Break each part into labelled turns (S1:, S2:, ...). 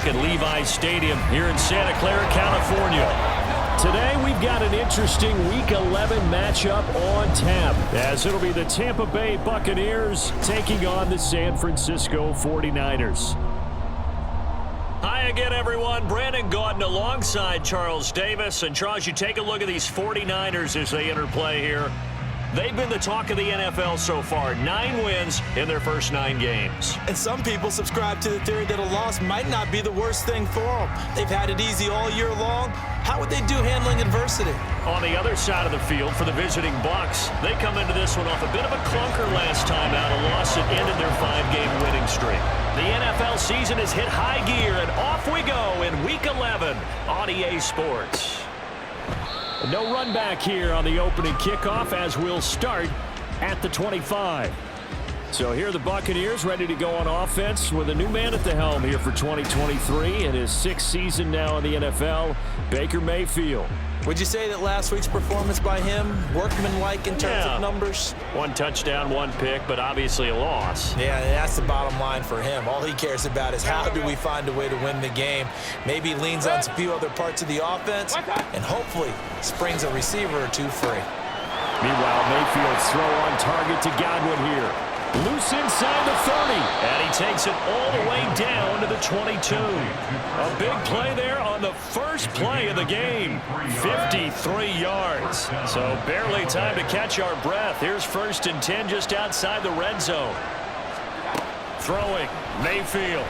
S1: at Levi's Stadium here in Santa Clara, California. Today we've got an interesting Week 11 matchup on tap, as it'll be the Tampa Bay Buccaneers taking on the San Francisco 49ers. Hi again, everyone. Brandon Gaudin alongside Charles Davis. And Charles, you take a look at these 49ers as they interplay here. They've been the talk of the NFL so far. 9 wins in their first 9 games.
S2: And some people subscribe to the theory that a loss might not be the worst thing for them. They've had it easy all year long. How would they do handling adversity?
S1: On the other side of the field for the visiting Bucs, they come into this one off a bit of a clunker last time out, a loss that ended their 5-game winning streak. The NFL season has hit high gear, and off we go in Week 11 on EA Sports. No run back here on the opening kickoff, as we'll start at the 25. So here are the Buccaneers ready to go on offense with a new man at the helm here for 2023 in his 6th season now in the NFL, Baker Mayfield.
S2: Would you say that last week's performance by him, workmanlike in terms of numbers?
S1: 1 touchdown, 1 pick, but obviously a loss.
S2: Yeah, that's the bottom line for him. All he cares about is how do we find a way to win the game. Maybe leans on a few other parts of the offense, and hopefully springs a receiver or 2 free.
S1: Meanwhile, Mayfield's throw on target to Godwin here. Loose inside the 30, and he takes it all the way down to the 22. A big play there on the first play of the game. 53 yards. So barely time to catch our breath. Here's 1st and 10 just outside the red zone. Throwing, Mayfield.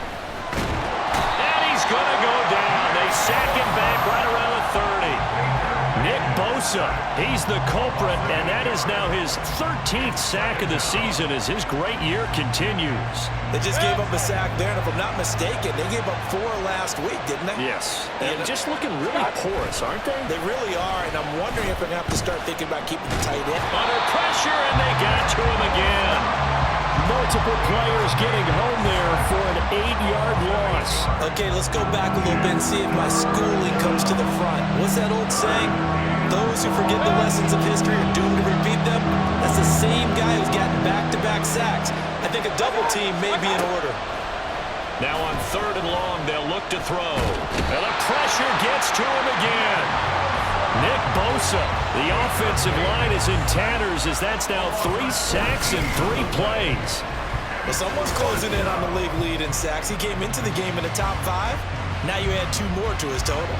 S1: And he's going to go down. They sack him back right around the 30. Nick Bosa, he's the culprit, and that is now his 13th sack of the season as his great year continues.
S2: They just gave up a sack there, and if I'm not mistaken, they gave up 4 last week, didn't they?
S1: Yes, and just looking really porous, aren't they?
S2: They really are, and I'm wondering if they're going to have to start thinking about keeping the tight end.
S1: Under pressure, and they got to him again. Multiple players getting home there for an 8-yard loss.
S2: Okay, let's go back a little bit and see if my schooling comes to the front. What's that old saying? Those who forget the lessons of history are doomed to repeat them. That's the same guy who's gotten back-to-back sacks. I think a double team may be in order.
S1: Now on 3rd and long, they'll look to throw. And the pressure gets to him again. Nick Bosa, the offensive line is in tatters as that's now 3 sacks in 3 plays.
S2: Well, someone's closing in on the league lead in sacks. He came into the game in the top 5. Now you add 2 more to his total.